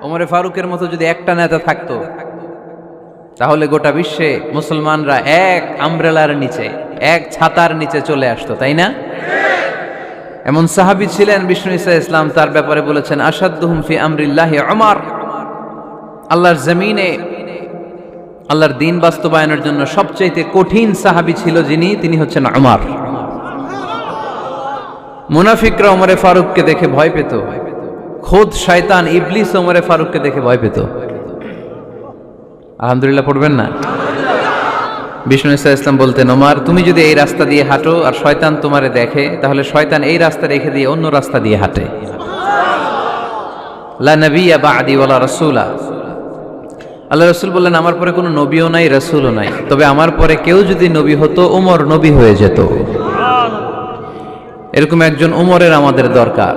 ওমরে ফারুকের মতো যদি একটা নেতা থাকতো তাহলে গোটা বিশ্বে মুসলমানরা এক আমব্রেলার নিচে, এক ছাতার নিচে চলে আসতো, তাই না? এমন সাহাবী ছিলেন বিষ্ণু ঈসা ইসলাম তার ব্যাপারে বলেছেন, আসাদুহুম ফি আমরিল্লাহি উমর। আল্লাহর জমিনে আল্লাহর দ্বীন বাস্তবায়নের জন্য সবচেয়ে কঠিন সাহাবী ছিল যিনি, তিনি হচ্ছেন উমর। মুনাফিকরা ওমরে ফারুককে দেখে ভয় পেত, খোদ শয়তান ইবলিস ওমরে ফারুককে দেখে ভয় পেত। আলহামদুলিল্লাহ পড়বেন না? বিষ্ণু ঈসা ইসলাম বলতেন, ওমর তুমি যদি এই রাস্তা দিয়ে হাঁটো আর শয়তান তোমারে দেখে, তাহলে শয়তান এই রাস্তা রেখে দিয়ে অন্য রাস্তা দিয়ে হাঁটে। লা নবিয়্যা বা'দি ওয়ালা রাসূলা। আল্লাহ রাসূল বললেন, আমার পরে কোনো নবীও নাই, রাসূলও নাই, তবে আমার পরে কেউ যদি নবী হতো ওমর নবী হয়ে যেত। এরকম একজন ওমরের আমাদের দরকার।